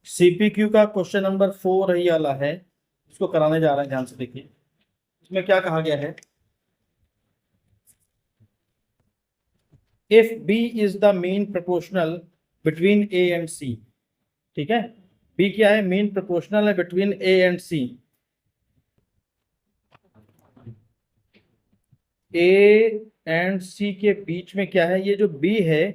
CPQ का question number 4 ही वाला है, इसको कराने जा रहे हैं, ध्यान से देखिए। इसमें क्या कहा गया है, if B is the mean proportional between A and C. ठीक है, बी क्या है, मेन प्रोपोर्शनल है between A and C. A and C के बीच में क्या है, ये जो बी है,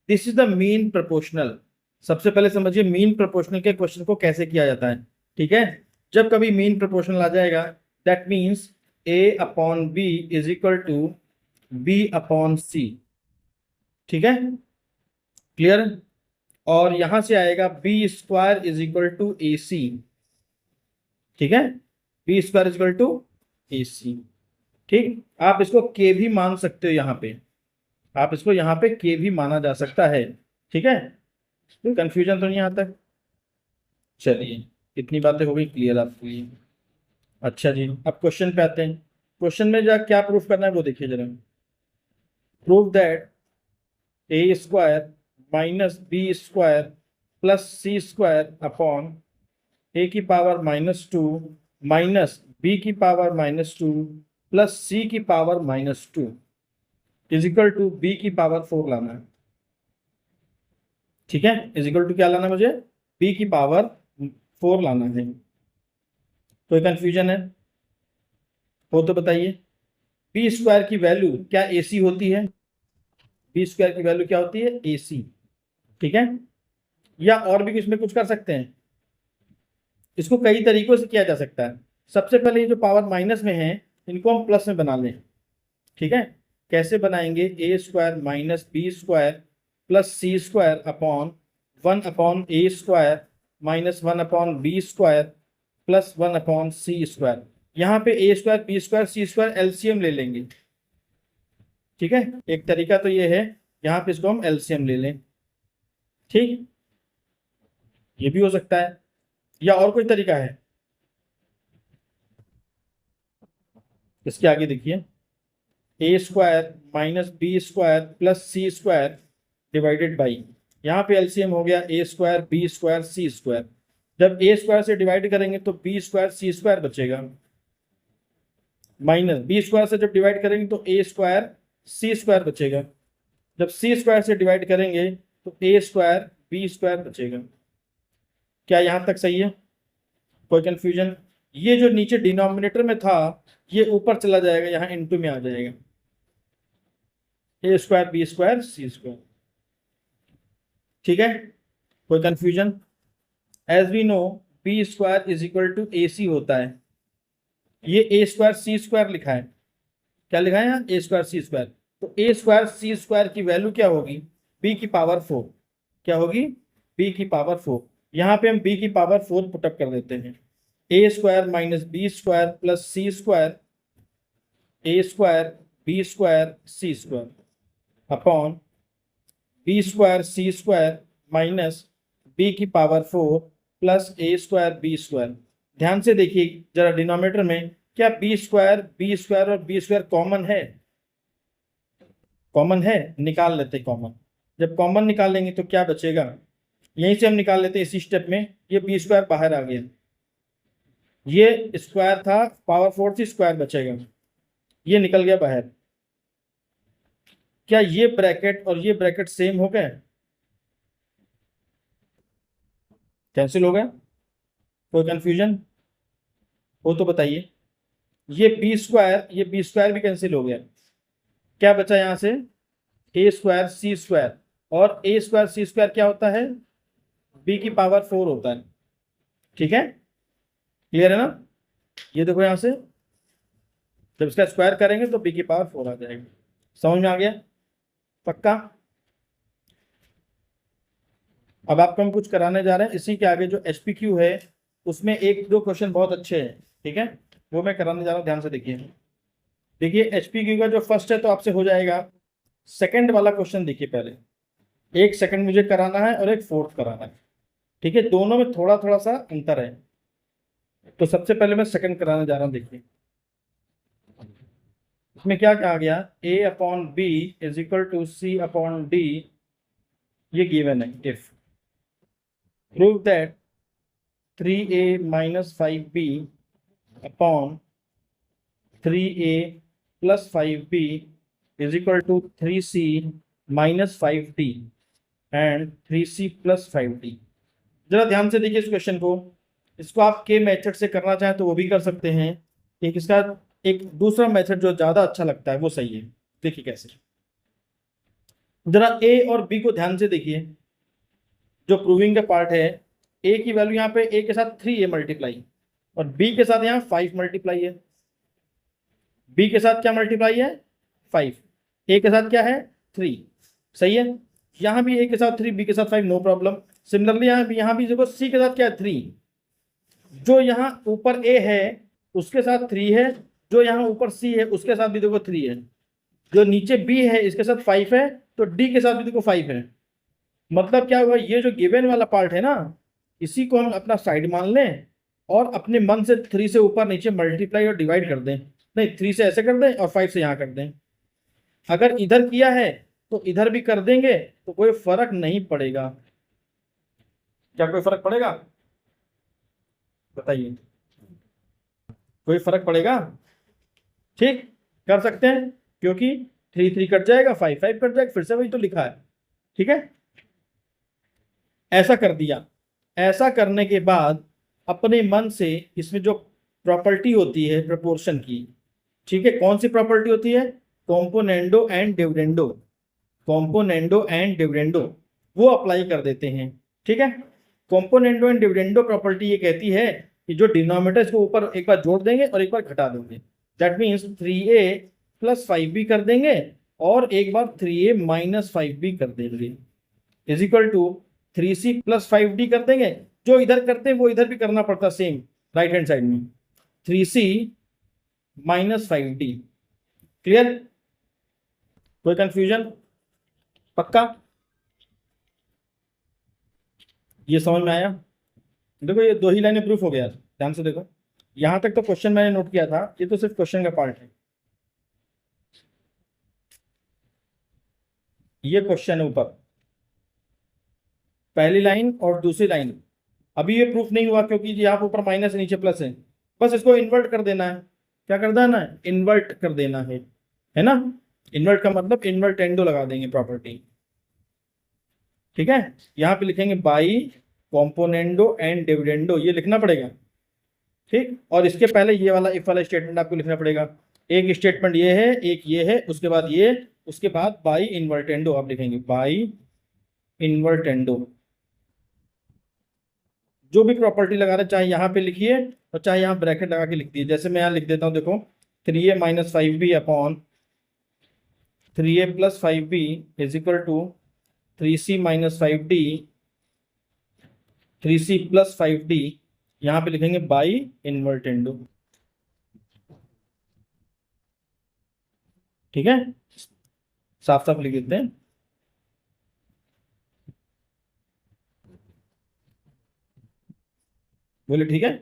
this is the mean proportional. सबसे पहले समझिए मीन प्रोपोर्शनल के क्वेश्चन को कैसे किया जाता है। ठीक है, जब कभी मीन प्रोपोर्शनल आ जाएगा, that means A upon B is equal to B upon C. ठीक है, क्लियर। और यहां से आएगा B square is equal to A C. ठीक है, B square is equal to A C. ठीक, आप इसको के भी मान सकते हो, यहाँ पे आप इसको यहाँ पे के भी माना जा सकता है। ठीक है, कंफ्यूजन तो नहीं आता। चलिए, इतनी बातें हो गई क्लियर आपके लिए। अच्छा जी, अब क्वेश्चन पे आते हैं। क्वेश्चन में जा क्या प्रूफ करना है वो देखिए जरा। Prove that A square minus B square plus C square upon A की पावर -2 माइनस बी की पावर -2 प्लस सी की power -2 is equal to B की पावर 4 लाना है। ठीक है, इज इक्वल टू क्या लाना है मुझे, बी की पावर 4 लाना है। कोई कंफ्यूजन है हो तो बताइए। बी स्क्वायर की वैल्यू क्या ए सी होती है, बी स्क्वायर की वैल्यू क्या होती है, ए सी। ठीक है, या और भी इसमें कुछ कर सकते हैं, इसको कई तरीकों से किया जा सकता है। सबसे पहले ये जो पावर माइनस में है, इनको हम प्लस में बना लें। ठीक है, कैसे बनाएंगे, A square minus B square plus C square upon 1 upon A square minus 1 upon B square plus 1 upon C square. यहाँ पे A square B square C square LCM ले लेंगे। ठीक है, एक तरीका तो ये है, यहाँ पे इसको हम एलसीएम ले लें। ठीक, ये भी हो सकता है, या और कोई तरीका है। इसके आगे देखिए, a square minus B square plus C square divided by, यहाँ पे एलसीएम हो गया a square B square C square. जब ए स्क्वायर से डिवाइड करेंगे तो बी स्क्वायर सी स्क्वायर बचेगा, माइनस बी स्क्वायर से जब डिवाइड करेंगे तो ए स्क्वायर सी स्क्वायर बचेगा। जब सी स्क्वायर से डिवाइड करेंगे तो ए स्क्वायर बी स्क्वायर बचेगा। क्या यहाँ तक सही है, कोई कंफ्यूजन। ये जो नीचे डिनोमिनेटर में था, ये ऊपर चला जाएगा, यहाँ इनटू में आ जाएगा, a square B square C square. ठीक है, कोई confusion. As we know b square is equal to A c होता है, ये ए स्क्वायर सी स्क्वायर लिखा है। क्या लिखा है यहाँ, ए स्क्वायर सी स्क्वायर। तो ए स्क्वायर सी स्क्वायर की वैल्यू क्या होगी, बी की पावर 4। क्या होगी, बी की पावर 4। यहाँ पे हम बी की पावर 4 पुटअप कर देते हैं। A square minus B square plus C square, a square B square C square upon B square C square minus B की power 4 plus a square B square. ध्यान से देखिए जरा डिनोमिनेटर में, क्या बी स्क्वायर और बी स्क्वायर कॉमन है, common है, निकाल लेते कॉमन। जब कॉमन निकालेंगे तो क्या बचेगा, यहीं से हम निकाल लेते हैं इसी स्टेप में। ये बी स्क्वायर बाहर आ गया, ये स्क्वायर था, पावर 4 से स्क्वायर बचेगा, ये निकल गया बाहर। क्या ये ब्रैकेट और ये ब्रैकेट सेम हो गए, कैंसिल हो गया। कोई कंफ्यूजन हो तो बताइए। ये बी स्क्वायर भी कैंसिल हो गया, क्या बचा यहाँ से, ए स्क्वायर सी स्क्वायर। और ए स्क्वायर सी स्क्वायर क्या होता है, बी की पावर 4 होता है। ठीक है, क्लियर है ना। ये देखो यहाँ से जब इसका स्क्वायर करेंगे तो बी की पावर 4 आ जाएगी। समझ में आ गया, पक्का। अब आपको हम कुछ कराने जा रहे हैं, इसी के आगे जो एचपीक्यू है उसमें एक दो क्वेश्चन बहुत अच्छे हैं। ठीक है, वो मैं कराने जा रहा हूँ, ध्यान से देखिए। देखिए एचपीक्यू का जो फर्स्ट है तो आपसे हो जाएगा। सेकंड वाला क्वेश्चन देखिए पहले, एक सेकंड मुझे कराना है और एक फोर्थ कराना है। ठीक है, दोनों में थोड़ा थोड़ा सा अंतर है। तो सबसे पहले मैं सेकंड कराने जा रहा हूँ, देखिए इसमें क्या कहा गया, a upon B is equal to c upon d, ये गिवन है। If prove that 3a minus 5b upon 3a plus 5b is equal to 3c minus 5d and 3c plus 5d। जरा ध्यान से देखिए इस क्वेश्चन को। इसको आप के मेथड से करना चाहें तो वो भी कर सकते हैं। एक इसका एक दूसरा मेथड जो ज़्यादा अच्छा लगता है वो सही है। देखिए कैसे, जरा ए और बी को ध्यान से देखिए। जो प्रूविंग का पार्ट है, ए की वैल्यू यहाँ पे ए के साथ 3a मल्टीप्लाई और बी के साथ यहाँ 5 मल्टीप्लाई है। बी के साथ क्या मल्टीप्लाई है? 5। ए के साथ क्या है? 3। सही है। यहाँ भी ए के साथ 3, बी के साथ 5, नो प्रॉब्लम। सिमिलरली यहाँ भी देखो सी के साथ क्या है? 3। जो यहाँ ऊपर ए है उसके साथ 3 है, जो यहाँ ऊपर सी है उसके साथ भी देखो 3 है, जो नीचे बी है इसके साथ 5 है, तो डी के साथ भी देखो 5 है। मतलब क्या हुआ, ये जो गिवन वाला पार्ट है ना, इसी को हम अपना साइड मान लें और अपने मन से 3 से ऊपर नीचे मल्टीप्लाई और डिवाइड कर दें। नहीं, 3 से ऐसे कर दें और 5 से यहाँ कर दें। अगर इधर किया है तो इधर भी कर देंगे तो कोई फर्क नहीं पड़ेगा। क्या कोई फर्क पड़ेगा? बताइए, कोई फर्क पड़ेगा? ठीक, कर सकते हैं क्योंकि 3 3 कट जाएगा, 5 5 कट जाएगा, फिर से वही तो लिखा है। ठीक है, ऐसा कर दिया। ऐसा करने के बाद अपने मन से इसमें जो प्रॉपर्टी होती है प्रोपोर्शन की, ठीक है, कौन सी प्रॉपर्टी होती है? Componendo and dividendo. Componendo and dividendo वो अप्लाई कर देते हैं। ठीक है, कॉम्पोनेंडो एंड डिविडेंडो प्रॉपर्टी ये कहती है कि जो डिनोमिनेटर इसको ऊपर एक बार जोड़ देंगे और एक बार घटा देंगे। That means 3a plus 5b कर देंगे और एक बार 3a माइनस 5b कर देंगे is equal to 3c plus 5d कर देंगे। जो इधर करते हैं वो इधर भी करना पड़ता सेम, राइट हैंड साइड में 3c माइनस 5d। क्लियर? कोई कंफ्यूजन? पक्का? ये समझ में आया? देखो ये 2 ही लाइनें प्रूफ हो गया। ध्यान से देखो, यहां तक तो क्वेश्चन मैंने नोट किया था, ये तो सिर्फ क्वेश्चन का पार्ट है। ये क्वेश्चन है ऊपर, पहली लाइन और दूसरी लाइन। अभी ये प्रूफ नहीं हुआ क्योंकि यहाँ ऊपर माइनस नीचे प्लस है। बस इसको इन्वर्ट कर देना है। क्या कर देना है? इन्वर्ट कर देना है ना। इन्वर्ट का मतलब इन्वर्टेंडो लगा देंगे प्रॉपर्टी। ठीक है, यहाँ पे लिखेंगे बाई कॉम्पोनेंडो एंड डिविडेंडो, ये लिखना पड़ेगा। ठीक, और इसके पहले ये वाला इफ वाला स्टेटमेंट आपको लिखना पड़ेगा। एक स्टेटमेंट ये है, एक ये है, उसके बाद ये, उसके बाद बाई इन्वर्टेंडो आप लिखेंगे, बाई इन्वर्टेंडो। जो भी प्रॉपर्टी लगा रहे चाहे यहाँ पे लिखिए और चाहे यहाँ ब्रैकेट लगा के लिख दिए। जैसे मैं यहाँ लिख देता हूँ, देखो 3a minus 5b upon 3a plus 5b is equal to 3c minus 5d, 3c plus 5d, यहाँ पे लिखेंगे बाई इन्वर्टेंडो। ठीक है, साफ साफ लिख देते हैं। बोले ठीक है।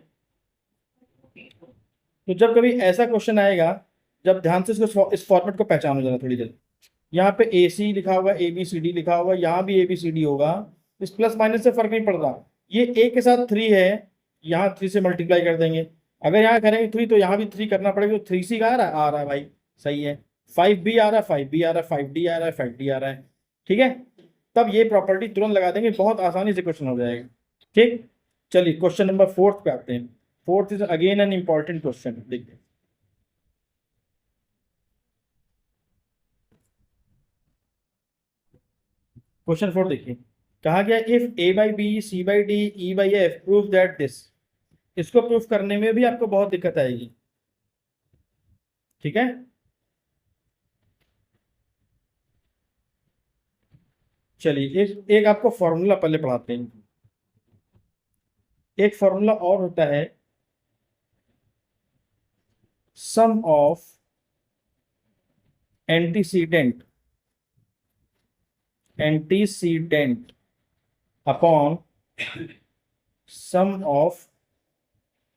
तो जब कभी ऐसा क्वेश्चन आएगा, जब ध्यान से इसको इस फॉर्मेट को पहचानो जरा थोड़ी देर। यहाँ पे ए सी लिखा होगा, ए बी सी डी लिखा होगा, यहाँ भी ए बी सी डी होगा। इस प्लस माइनस से फर्क नहीं पड़ता। ये ए के साथ 3 है, यहाँ 3 से मल्टीप्लाई कर देंगे। अगर यहाँ करेंगे 3 तो यहाँ भी 3 करना पड़ेगा। तो 3c का आ रहा है भाई, सही है। 5b आ रहा है, 5b आ रहा है, 5d आ रहा है, 5d आ रहा है। ठीक है, तब ये प्रॉपर्टी तुरंत लगा देंगे, बहुत आसानी से क्वेश्चन हो जाएगा। ठीक, चलिए क्वेश्चन नंबर 4 पे आते हैं। 4th is again an important question. देखिए क्वेश्चन 4 देखिए, कहा गया if a by B C by D E by F prove that this. इसको प्रूफ करने में भी आपको बहुत दिक्कत आएगी। ठीक है, चलिए एक आपको फॉर्मूला पहले पढ़ाते हैं। एक फॉर्मूला और होता है sum of antecedent upon sum of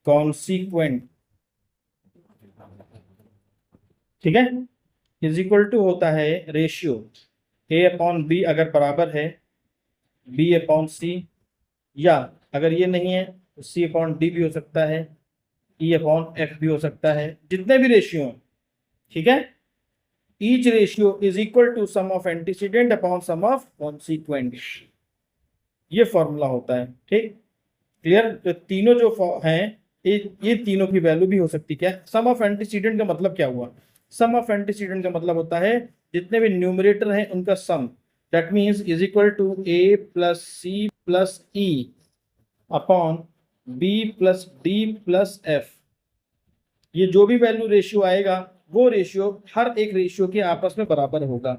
consequent. ठीक है, इज इक्वल टू होता है रेशियो ए अपॉन बी अगर बराबर है बी अपॉन सी, या अगर ये नहीं है सी अपॉन डी भी हो सकता है, ई अपॉन एफ भी हो सकता है, जितने भी रेशियो हैं, ठीक है। Each ratio is equal to sum of antecedent upon sum of consequent, ये फॉर्मूला होता है, ठीक। क्लियर। तो तीनों जो हैं ये तीनों की वैल्यू भी हो सकती है। क्या सम ऑफ एंटीसीडेंट का मतलब क्या हुआ? सम ऑफ एंटीसीडेंट का मतलब होता है जितने भी न्यूमरेटर हैं उनका sum, that means is equal to a plus c plus e upon b plus d plus f. ये जो भी वैल्यू रेशियो आएगा वो रेशियो हर एक रेशियो के आपस में बराबर होगा,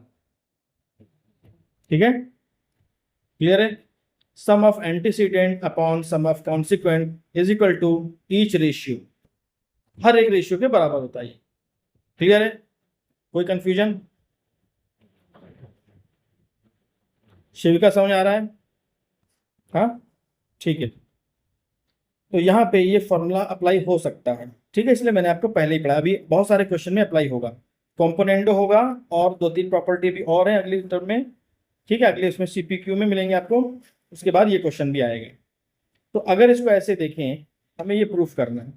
ठीक है। क्लियर है। Sum of antecedent upon sum of consequent is equal to each ratio, हर एक रेशियो के बराबर होता है। क्लियर है। कोई कंफ्यूजन? शिविका समझ आ रहा है? हाँ, ठीक है। तो यहाँ पे ये फॉर्मूला अप्लाई हो सकता है, ठीक है, इसलिए मैंने आपको पहले ही पढ़ा। अभी बहुत सारे क्वेश्चन में अप्लाई होगा। कॉम्पोनेंडो होगा और 2-3 प्रॉपर्टी भी और है अगली टर्म में, ठीक है, अगले इसमें सीपीक्यू में मिलेंगे आपको। उसके बाद ये क्वेश्चन भी आएंगे। तो अगर इसको ऐसे देखें, हमें ये प्रूफ करना है,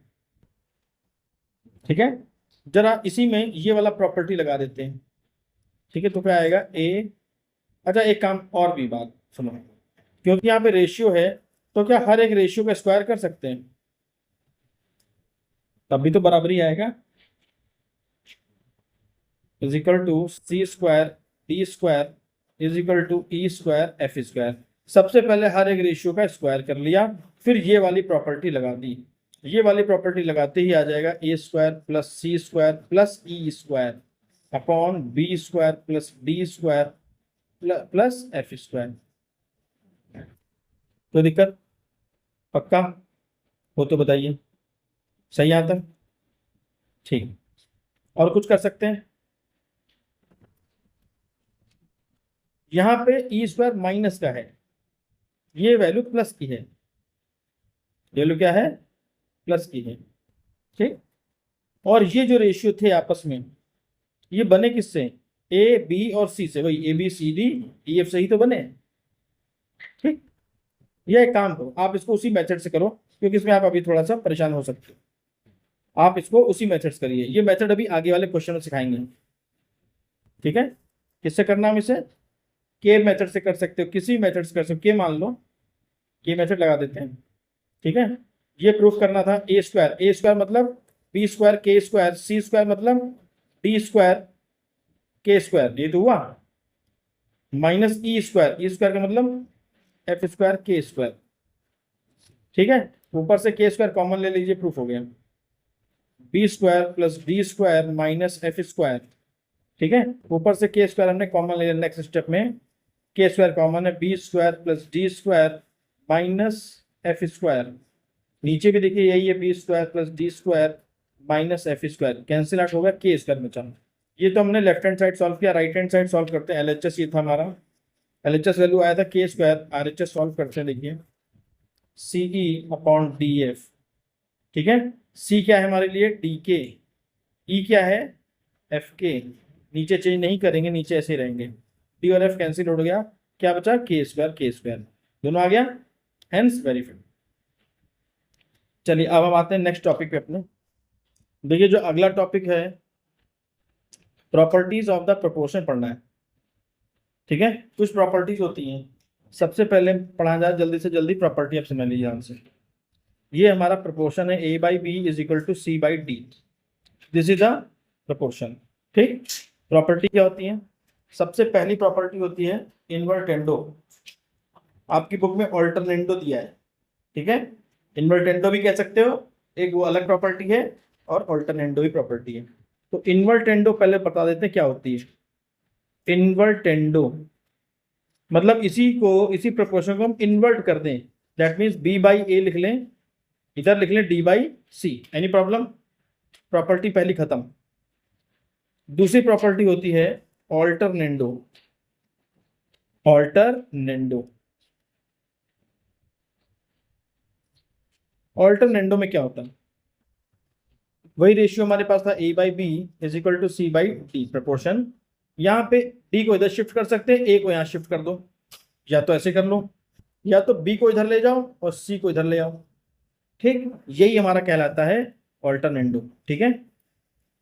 ठीक है। जरा इसी में ये वाला प्रॉपर्टी लगा देते हैं, ठीक है। तो क्या आएगा ए, अच्छा एक काम और भी बात सुनो, क्योंकि यहाँ पे रेशियो है तो क्या हर एक रेशियो का स्क्वायर कर सकते हैं? तब भी तो बराबरी आएगा, is equal to C square D square is equal to E square F square. सबसे पहले हर एक रेशियो का स्क्वायर कर लिया, फिर ये वाली प्रॉपर्टी लगा दी। ये वाली प्रॉपर्टी लगाते ही आ जाएगा a square plus C square plus e square upon B square plus D square plus f square. तो दिक्कत पक्का हो तो बताइए, सही यहाँ तक? ठीक। और कुछ कर सकते हैं? यहाँ पे ई स्क्वायर माइनस का है, ये वैल्यू प्लस की है, वैल्यू क्या है? प्लस की है, ठीक। और ये जो रेशियो थे आपस में, ये बने किससे? ए बी और सी से, वही A B C D E F से ही तो बने, ठीक। ये एक काम करो, आप इसको उसी मेथड से करो, क्योंकि इसमें आप अभी थोड़ा सा परेशान हो सकते हो। आप इसको उसी मेथड से करिए, ये मेथड अभी आगे वाले क्वेश्चन में सिखाएंगे, ठीक है। किससे करना हम इसे? के मेथड से कर सकते हो, किसी मेथड से कर सकते हो। के मान लो, के मेथड लगा देते हैं, ठीक है। ये प्रूफ करना था ए स्क्वायर मतलब बी स्क्वायर के स्क्वायर, सी स्क्वायर मतलब डी स्क्वायर के स्क्वायर, ये तो हुआ, माइनस ई स्क्वायर का मतलब एफ स्क्वायर के स्क्वायर, ठीक है। ऊपर से के स्क्वायर कॉमन ले लीजिए, प्रूफ हो गया। B square plus D square minus F square, ठीक है। ऊपर से के स्क्वायर हमने कॉमन ले लिया, नेक्स्ट स्टेप में के स्क्वायर कॉमन है, B square plus D square minus F square. नीचे भी देखिए यही है, B square plus D square minus F square, cancel out हो गया के स्क्वायर में। चलो ये तो हमने लेफ्ट हैंड साइड सॉल्व किया, राइट हैंड साइड सॉल्व करते हैं। एलएचएस ये था हमारा, एलएचएस वैल्यू आया था के स्क्वायर, आरएचएस सॉल्व करते हैं। देखिए सीई अपॉन डी एफ, ठीक है। सी क्या है हमारे लिए? डी के, ई क्या है? एफ के। नीचे चेंज नहीं करेंगे, नीचे ऐसे रहेंगे, डी और एफ कैंसिल हो गया, क्या बचा? के स्क्वायर दोनों आ गया, हेंस वेरीफाइड। चलिए अब हम आते हैं नेक्स्ट टॉपिक पे अपने। देखिए जो अगला टॉपिक है, प्रॉपर्टीज ऑफ द प्रोपोर्शन पढ़ना है, ठीक है। कुछ प्रॉपर्टीज होती हैं, सबसे पहले पढ़ा जाए जल्दी से जल्दी प्रॉपर्टी, आप समझ लीजिए ध्यान से। ये हमारा प्रोपोर्शन है a by B is equal to C by d, this is a proportion, ठीक। प्रॉपर्टी क्या होती है? सबसे पहली प्रॉपर्टी होती है इन्वर्टेंडो, आपकी बुक में ऑल्टरनेंडो दिया है, ठीक है। इन्वर्टेंडो भी कह सकते हो, एक वो अलग प्रॉपर्टी है, और ऑल्टरनेंडो भी प्रॉपर्टी है। तो इन्वर्टेंडो पहले बता देते हैं क्या होती है। इन्वर्टेंडो मतलब इसी प्रोपोर्शन को हम इन्वर्ट कर दें, that means B by A लिख लें, इधर लिख लें D by C, any problem? Property पहली खत्म। दूसरी प्रॉपर्टी होती है ऑल्टरनेंडो, ऑल्टरनेंडो में क्या होता है? वही रेशियो हमारे पास था a by B is equal to C by d proportion. यहाँ पे डी को इधर शिफ्ट कर सकते हैं, ए को यहाँ शिफ्ट कर दो, या तो ऐसे कर लो, या तो बी को इधर ले जाओ और सी को इधर ले आओ, ठीक, यही हमारा कहलाता है ऑल्टरनेंडो। ठीक है,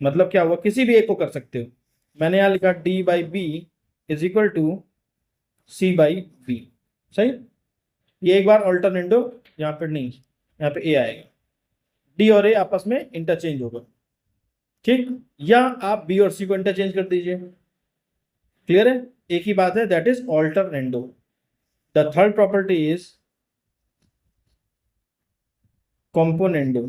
मतलब क्या हुआ, किसी भी एक को कर सकते हो। मैंने यहाँ लिखा D by B is equal to C by B. सही, ये एक बार ऑल्टरनेंडो, यहाँ पे नहीं, यहाँ पे ए आएगा, डी और ए आपस में इंटरचेंज होगा। ठीक, या आप बी और सी को इंटरचेंज कर दीजिए। क्लियर है, एक ही बात है, that is alternendo. The third property is componendo.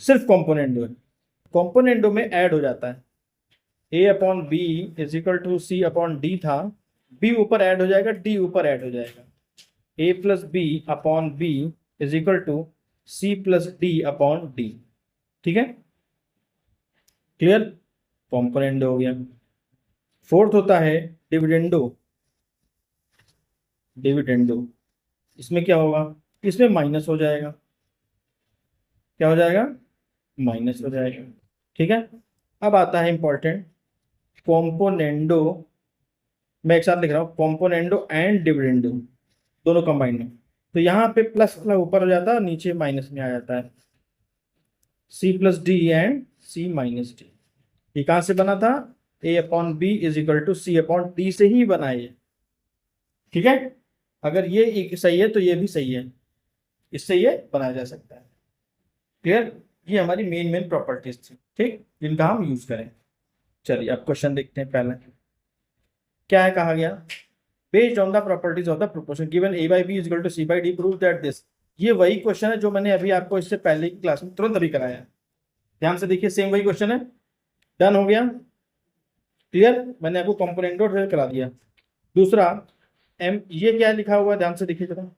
सिर्फ कॉम्पोनेंडो है, कॉम्पोनेंडो में ऐड हो जाता है। A upon B is equal to c upon d था, बी ऊपर ऐड हो जाएगा, डी ऊपर ऐड हो जाएगा। A plus b upon B is equal to c plus d upon d. ठीक है, क्लियर, कॉम्पोनेंडो हो गया। फोर्थ होता है डिविडेंडो। डिविडेंडो, इसमें क्या होगा, इसमें माइनस हो जाएगा। क्या हो जाएगा, माइनस हो जाएगा। ठीक है, अब आता है इंपॉर्टेंट कॉम्पोनेंडो। मैं एक साथ लिख रहा हूँ, कॉम्पोनेंडो एंड डिविडेंडो दोनों कंबाइंड में। तो यहाँ पे प्लस वाला ऊपर हो जाता है, नीचे माइनस में आ जाता है। C plus d and c minus d, ये कहाँ से बना था, a upon B is equal to c upon d से ही बना है। ठीक है, अगर ये एक सही है तो ये भी सही है, इससे ये बनाया जा सकता है। क्लियर, ये हमारी मेन मेन प्रॉपर्टीज थी, ठीक, जिनका हम यूज करें। चलिए अब क्वेश्चन देखते हैं। पहले क्या है, कहा गया based on the properties of the proportion given a by b is equal to c by d prove that this. ये वही क्वेश्चन है जो मैंने अभी आपको इससे पहले की क्लास में तुरंत अभी कराया है। ध्यान से देखिए, सेम वही क्वेश्चन है। डन हो गया, क्लियर, मैंने आपको कंपोनेंटो करा दिया। दूसरा एम, ये क्या लिखा हुआ है, ध्यान से देखिए जरा।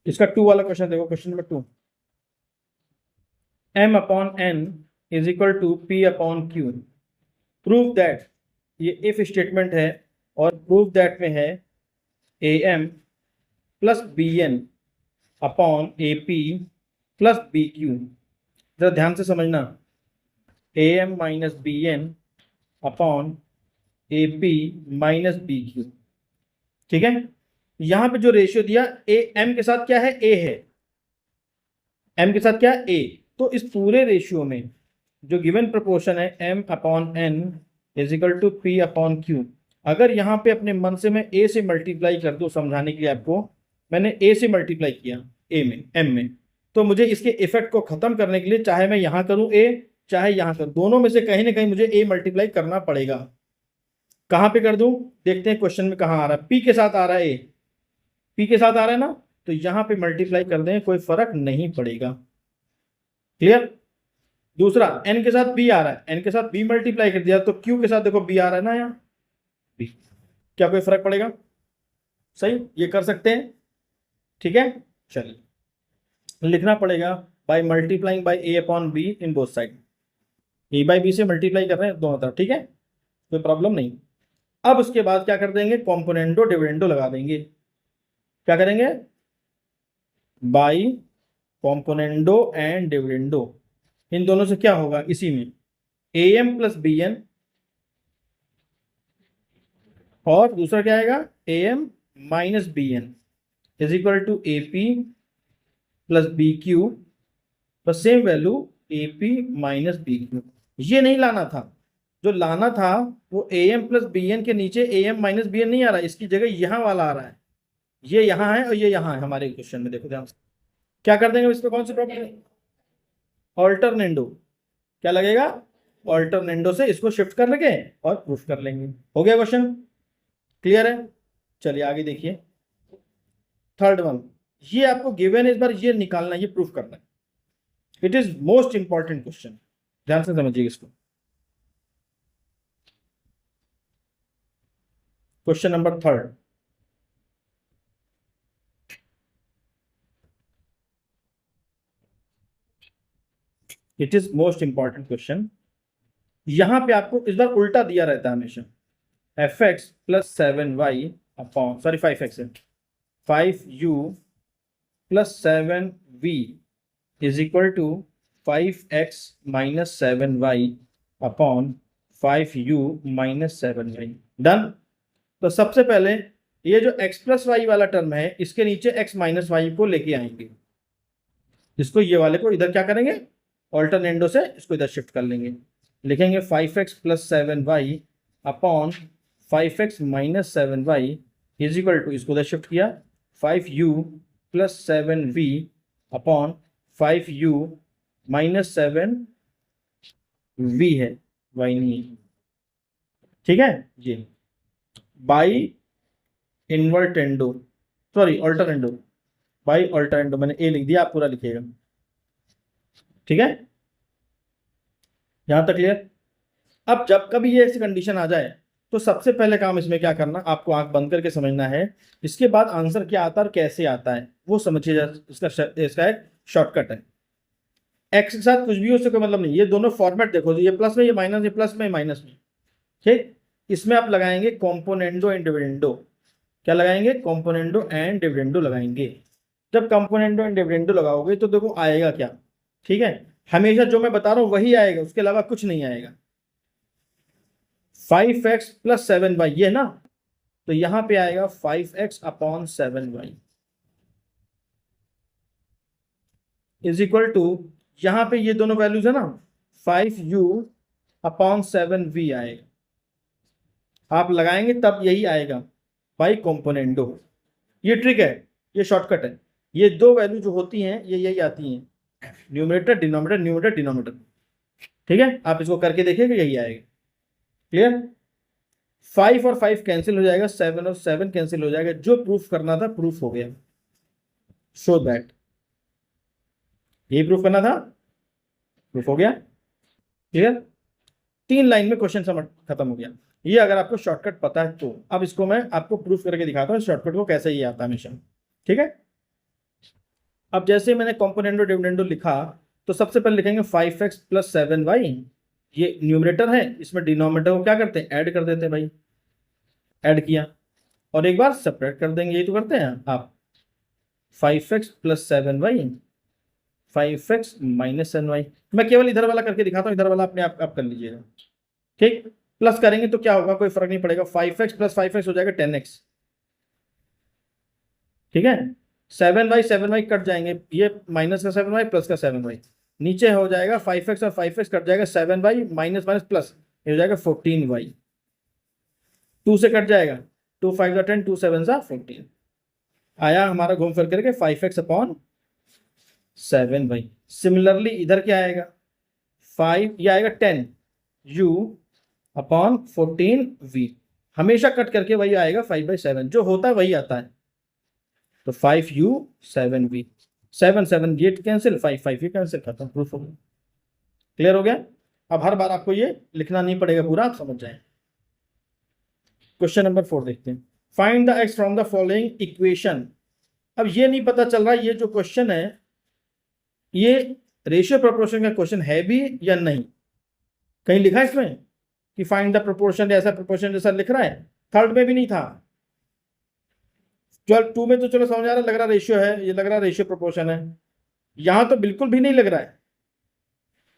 इसका 2 वाला क्वेश्चन देखो, question number 2, m upon n is equal to p upon q prove that. ये इफ स्टेटमेंट है और प्रूव दैट में है am plus B N upon A P plus B Q. जरा ध्यान से समझना, am minus B N upon A P minus B Q. ठीक है, यहां पे जो रेशियो दिया ए एम के साथ क्या है, ए है, एम के साथ क्या है, ए। तो इस पूरे रेशियो में जो गिवन प्रोपोर्शन है M upon N is equal to P upon Q, अगर यहाँ पे अपने मन से मैं ए से मल्टीप्लाई कर दूं, समझाने के लिए आपको मैंने ए से मल्टीप्लाई किया ए में, एम में, तो मुझे इसके इफेक्ट को खत्म करने के लिए चाहे मैं यहां करूं ए, चाहे यहां करूं, दोनों में से कहीं ना कहीं मुझे ए मल्टीप्लाई करना पड़ेगा। कहां पे कर दूं, देखते हैं क्वेश्चन में कहां आ रहा है, पी के साथ आ रहा है, ए पी के साथ आ रहा है ना, तो यहां पे मल्टीप्लाई कर दें, कोई फर्क नहीं पड़ेगा। क्लियर, दूसरा एन के साथ बी आ रहा है, एन के साथ बी मल्टीप्लाई कर दिया तो क्यू के साथ देखो बी आ रहा है ना, यहाँ बी, क्या कोई फर्क पड़ेगा, सही, ये कर सकते हैं। ठीक है, चलिए लिखना पड़ेगा by multiplying by a upon b in both side, a by b से मल्टीप्लाई कर रहे हैं दोनों तरफ। ठीक है, कोई प्रॉब्लम नहीं। अब उसके बाद क्या कर देंगे, कॉम्पोनेंटो डिविडेंडो लगा देंगे। क्या करेंगे, बाई कॉम्पोनेंडो एंड डिविडेंडो, इन दोनों से क्या होगा, इसी में a m plus B n, और दूसरा क्या आएगा, a m minus B n is equal to a P plus B q, बस same value a P minus B q. ये नहीं लाना था, जो लाना था वो a m plus B n के नीचे a m minus B n नहीं आ रहा है, इसकी जगह यहाँ वाला आ रहा है, ये यहाँ है और ये यहाँ है हमारे क्वेश्चन में। देखो ध्यान से, क्या कर देंगे इस पर, कौन सी प्रॉपर्टी, ऑल्टरनेंडो, क्या लगेगा, ऑल्टरनेंडो से इसको शिफ्ट कर लेंगे और प्रूफ कर लेंगे। हो गया क्वेश्चन, क्लियर है। चलिए आगे देखिए, थर्ड वन, ये आपको गिवन है, इस बार ये निकालना है, ये प्रूफ करना है। It is most important question, ध्यान से समझिए इसको। Question number third, it is most important question. यहां पे आपको इस बार उल्टा दिया रहता है हमेशा, f x plus 7y upon, sorry 5x है, 5u plus 7v is equal to 5x minus 7y upon 5u minus 7y। Done. तो सबसे पहले ये जो x प्लस वाई वाला टर्म है इसके नीचे x माइनस वाई को लेके आएंगे, इसको ये वाले को इधर क्या करेंगे, ऑल्टरनेंडो से इसको इधर शिफ्ट कर लेंगे, लिखेंगे 5x plus 7y upon 5x minus 7y is equal to, इसको इधर शिफ्ट किया, 5u plus 7v upon 5u minus 7v है, y नहीं है। ठीक है जी, बाई इन्वर्टेंडो, सॉरी ऑल्टरनेंडो, बाई ऑल्टरनेंडो, मैंने ए लिख दिया, आप पूरा लिखिएगा। ठीक है, यहां तक क्लियर। अब जब कभी ये ऐसी कंडीशन आ जाए तो सबसे पहले काम इसमें क्या करना, आपको आंख बंद करके समझना है, इसके बाद आंसर क्या आता है और कैसे आता है वो समझिए। इसका एक शॉर्टकट है, एक्स के साथ कुछ भी हो उससे कोई मतलब नहीं, ये दोनों फॉर्मेट देखो, ये प्लस में, ये माइनस, ये प्लस में, माइनस में। ठीक, इसमें आप लगाएंगे कॉम्पोनेंडो एंड डिविडेंडो। क्या लगाएंगे, कॉम्पोनेंडो एंड डिविडेंडो लगाएंगे। जब कॉम्पोनेंडो एंड डिविडेंडो लगाओगे तो देखो आएगा क्या। ठीक है, हमेशा जो मैं बता रहा हूं वही आएगा, उसके अलावा कुछ नहीं आएगा। 5x प्लस 7y ये ना, तो यहां पे आएगा 5x upon 7y is equal to, यहां पे ये दोनों वैल्यूज है ना, 5u अपॉन 7v आएगा। आप लगाएंगे तब यही आएगा बाई कॉम्पोनेंडो। ये ट्रिक है, ये शॉर्टकट है। ये दो वैल्यू जो होती हैं ये यही आती हैं, न्यूमरेटर डिनोमिनेटर, न्यूमरेटर डिनोमिनेटर। ठीक है, आप इसको करके देखिएगा यही आएगा। क्लियर, 5 और 5 कैंसिल हो जाएगा, 7 और 7 कैंसिल हो जाएगा, जो प्रूफ करना था प्रूफ हो गया। शो दैट, यही प्रूफ करना था, प्रूफ हो गया। क्लियर, 3 लाइन में क्वेश्चन समझ खत्म हो गया। ये अगर आपको शॉर्टकट पता है तो। अब इसको मैं आपको प्रूफ करके दिखाता हूँ शॉर्टकट को कैसे ये आता है हमेशा। ठीक है, अब जैसे मैंने कॉम्पोनेंडो डिविडेंडो लिखा तो सबसे पहले लिखेंगे 5x प्लस 7y, ये न्यूमरेटर है, इसमें डिनोमिनेटर को क्या करते हैं, ऐड कर देते हैं भाई, ऐड किया और एक बार सेपरेट कर देंगे, यही तो करते हैं आप। 5x plus 7y, 5x minus 7y, मैं केवल इधर वाला करके दिखाता हूँ, इधर वाला अपने आप कर लीजिएगा। ठीक, प्लस करेंगे तो क्या होगा, कोई फर्क नहीं पड़ेगा, 5x प्लस 5x हो जाएगा 10x। ठीक है, 7y कट जाएंगे, ये माइनस का 7y प्लस का 7y, नीचे हो जाएगा 5x और 5x कट जाएगा, 7y माइनस माइनस प्लस, ये हो जाएगा 14y, 2 से कट जाएगा, 2 5 10, 2 7 14, आया हमारा घूम फिर करके 5x अपॉन 7y। सिमिलरली इधर क्या आएगा, 5, ये आएगा 10u अपॉन 14v, हमेशा कट करके वही आएगा 5/7, जो होता है वही आता है। तो 5u 7v, 7 7 ये कैंसिल, 5 5 ये कैंसिल, खत्म, प्रूफ हो गया। क्लियर हो गया। अब हर बार आपको ये लिखना नहीं पड़ेगा, पूरा आप समझ जाए। क्वेश्चन नंबर 4 देखते हैं, find the x from the following equation. अब ये नहीं पता चल रहा ये जो क्वेश्चन है ये रेशियो प्रोपोर्शन का क्वेश्चन है भी या नहीं, कहीं लिखा है इसमें कि फाइंड द प्रोपोर्शन, ऐसा प्रोपोर्शन जैसा लिख रहा है, थर्ड में भी नहीं था। 2 में तो चलो समझ आ रहा, लग रहा रेशियो है, ये लग रहा रेशियो प्रोपोर्शन है, यहां तो बिल्कुल भी नहीं लग रहा है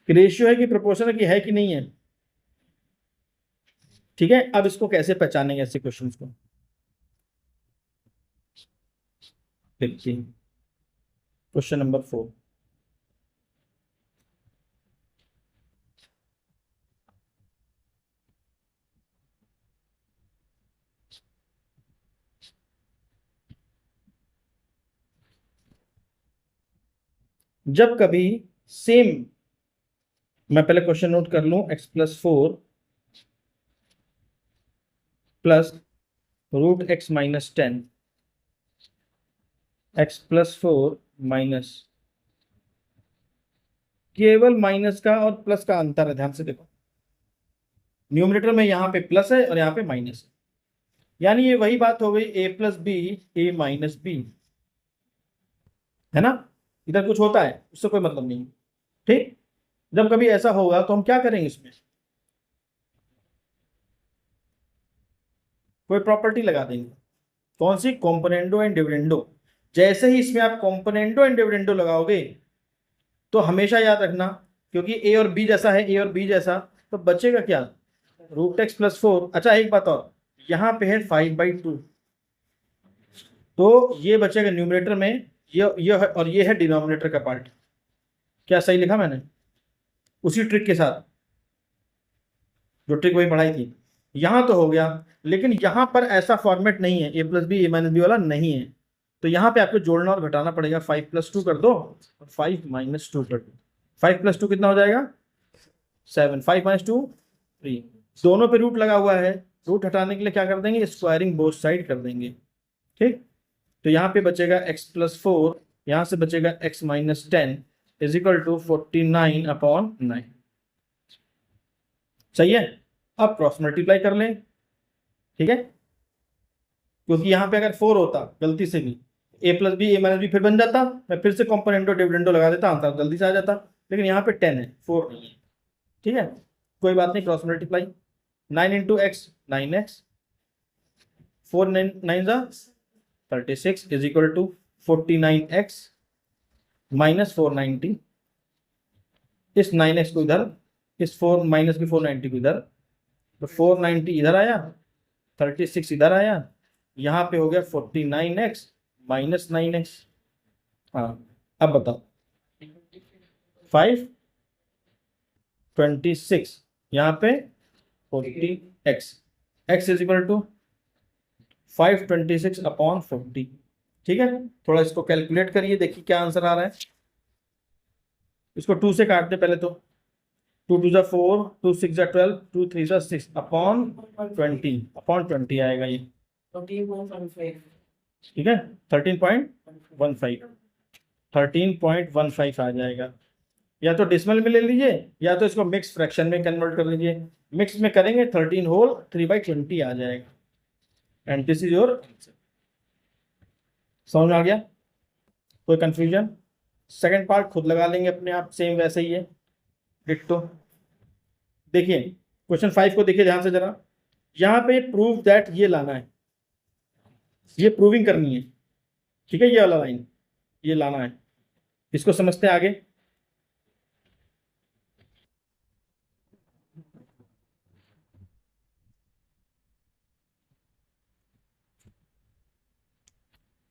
कि रेशियो है कि प्रोपोर्शन है, कि है कि नहीं है। ठीक है, अब इसको कैसे पहचानेंगे ऐसे क्वेश्चंस को, देखिए क्वेश्चन नंबर 4। जब कभी सेम, मैं पहले क्वेश्चन नोट कर लूं, x plus 4 plus root x minus 10, x plus 4 minus, केवल माइनस का और प्लस का अंतर है, ध्यान से देखो, न्यूमरेटर में यहां पे प्लस है और यहां पे माइनस है, यानी ये वही बात हो गई a plus b a minus b, है ना, इधर कुछ होता है उससे कोई मतलब नहीं। ठीक, जब कभी ऐसा होगा तो हम क्या करेंगे, इसमें कोई प्रॉपर्टी लगा देंगे, कौन सी? Componendo and dividendo. जैसे ही इसमें आप कॉम्पोनेंडो एंड डिविडेंडो लगाओगे तो हमेशा याद रखना, क्योंकि ए और बी जैसा है, ए और बी जैसा, तो बचेगा क्या? Root x plus 4। अच्छा एक बात और, यहाँ पे है 5/2, तो ये बचेगा न्यूमरेटर में, ये है, और ये है डिनोमिनेटर का पार्ट। क्या सही लिखा मैंने? उसी ट्रिक के साथ, जो ट्रिक वही पढ़ाई थी। यहाँ तो हो गया, लेकिन यहाँ पर ऐसा फॉर्मेट नहीं है, ए plus b a minus B वाला नहीं है, तो यहाँ पे आपको जोड़ना और घटाना पड़ेगा। 5 + 2 कर दो और 5 - 2 कर दो। 5 + 2 कितना हो जाएगा? 7। 5 - 2 3। दोनों पे रूट लगा हुआ है, रूट हटाने के लिए क्या कर देंगे? स्क्वायरिंग बोथ साइड कर देंगे। ठीक, तो यहाँ पे बचेगा x + 4, यहाँ से बचेगा x - 10 = 49/9। सही है। अब क्रॉस मल्टीप्लाई कर लें, ठीक है, क्योंकि यहाँ पे अगर 4 होता गलती से भी, a + b a - b फिर बन जाता, मैं फिर से कॉम्पोनेंटो डिविडेंडो लगा देता, आंसर जल्दी से आ जाता, लेकिन यहाँ पे 10 है, 4 नहीं है। ठीक है, कोई बात नहीं, cross multiply. 9 × x 9x, 4 9 36 = 49x - 490। इस 9x को इधर, इस 4 माइनस की 490 को इधर, तो 490 इधर आया, 36 इधर आया, यहाँ पे हो गया 49x - 9x। हाँ, अब बताओ 526, यहाँ पे 40x, x = 526/40। ठीक है, थोड़ा इसको कैलकुलेट करिए, देखिए क्या आंसर आ रहा है। इसको 2 से काट दे पहले तो। 2 × 2 = 4, 2 × 6 = 12, 2 × 3 = 6 अपॉन 20 आएगा ये। 13.15। ठीक है, 13.15 13.15 आ जाएगा। या तो डेसिमल में ले लीजिए, या तो इसको मिक्स फ्रैक्शन में कन्वर्ट कर लीजिए। मिक्स में करेंगे 13 होल 3/20 आ जाएगा। And this is your answer. समझ में आ गया? कोई कंफ्यूजन? सेकंड पार्ट खुद लगा लेंगे अपने आप, सेम वैसे ही है, डिट्टो। देखिए क्वेश्चन 5 को देखिए ध्यान से जरा। यहाँ पे प्रूव दैट ये लाना है, ये प्रूविंग करनी है। ठीक है, ये वाला लाइन ये लाना है, इसको समझते हैं आगे।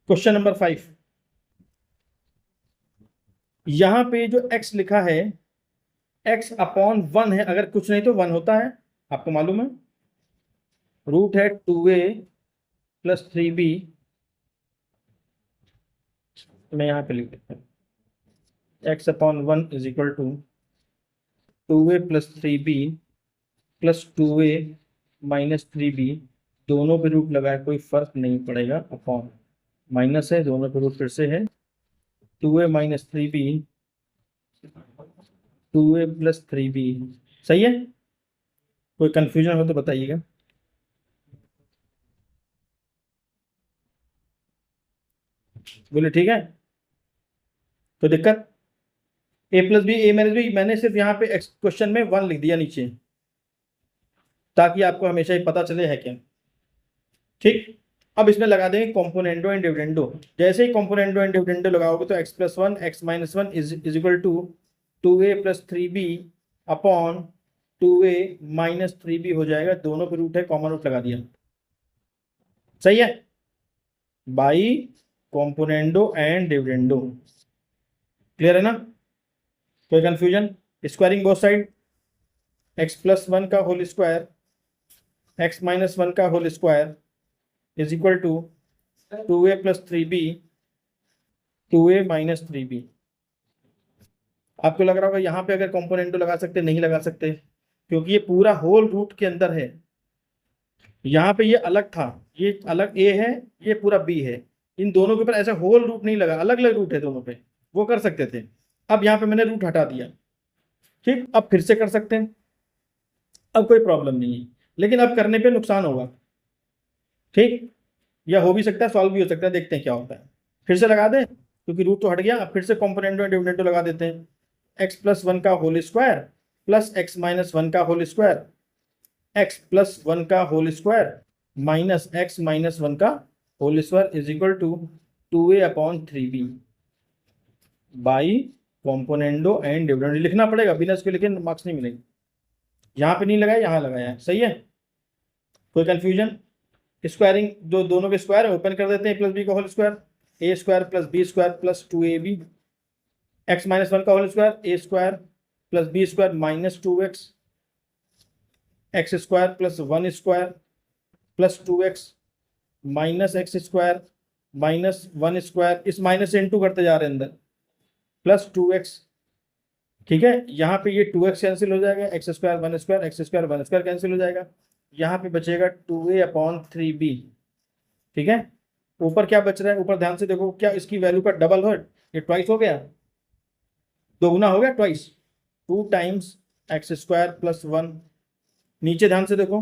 क्वेश्चन नंबर 5, यहां पे जो x लिखा है, x/1 है, अगर कुछ नहीं तो 1 होता है, आपको मालूम है। रूट है 2a + 3b, मैं यहां पे लिख देता हूं, x/1 = 2a + 3b + 2a - 3b, दोनों पे रूट लगा है, कोई फर्क नहीं पड़ेगा, अपॉन माइनस है, दोनों पे रूट फिर से है, 2a - 3b 2a + 3b। सही है, कोई कंफ्यूजन हो तो बताइएगा। बोले ठीक है, तो दिक्कत? a + b a - b, मैंने सिर्फ यहाँ पे क्वेश्चन में 1 लिख दिया नीचे, ताकि आपको हमेशा ही पता चले है क्या। ठीक, अब इसमें लगा देंगे कॉम्पोनेंडो एंड डिविडेंडो। जैसे ही कॉम्पोनेंडो एंड डिविडेंडो लगाओगे तो x + 1 x - 1 = 2a + 3b upon 2a - 3b हो जाएगा। दोनों पे रूट है, कॉमन रूट लगा दिया। सही है, by componendo and dividendo. Clear है ना? कोई confusion? Squaring both side, x + 1 का होल स्क्वायर x - 1 का whole square = 2a + 3b 2a - 3b। आपको लग रहा होगा यहाँ पे अगर कॉम्पोनेंटो लगा सकते, नहीं लगा सकते, क्योंकि ये पूरा होल रूट के अंदर है। यहाँ पे ये अलग था, ये अलग a है, ये पूरा b है, इन दोनों के ऊपर ऐसा होल रूट नहीं लगा, अलग अलग रूट है दोनों पे, वो कर सकते थे। अब यहाँ पे मैंने रूट हटा दिया। ठीक, अब फिर से कर सकते हैं, अब कोई प्रॉब्लम नहीं है, लेकिन अब करने पे नुकसान होगा। ठीक, या हो भी सकता है, सॉल्व भी हो सकता है, देखते हैं क्या होता है। फिर से लगा दें, क्योंकि रूट तो हट गया। अब फिर से कॉम्पोनेंटो एंड डिविडेंडो लगा देते हैं। x + 1 का होल स्क्वायर प्लस x - 1 का होल स्क्वायर, x + 1 का होल स्क्वायर माइनस x - 1 का whole square is equal to 2a upon 3b by componendo and dividend लिखना पड़ेगा, बिना इसके लिखे मार्क्स नहीं मिलेंगे। यहाँ पे नहीं लगाया, यहाँ लगाया है, सही है। कोई कंफ्यूजन? स्क्वायरिंग जो दोनों के स्क्वायर है ओपन कर देते हैं, प्लस बी का whole square, a square plus b square plus 2ab, x minus 1 का whole square, a square plus b square minus 2x, x square plus 1 square plus 2x minus x square minus 1 square, इस minus से into करते जा रहे हैं अंदर, plus 2x। ठीक है, यहाँ पे ये 2x कैंसिल हो जाएगा, x square 1 square, x square 1 square cancel हो जाएगा, यहाँ पे बचेगा 2a अपॉन 3b। ठीक है, ऊपर क्या बच रहा है? ऊपर ध्यान से देखो, क्या इसकी वैल्यू का डबल हो? ये ट्वाइस हो गया, दोगुना हो गया, twice, 2 times x square plus 1। नीचे ध्यान से देखो,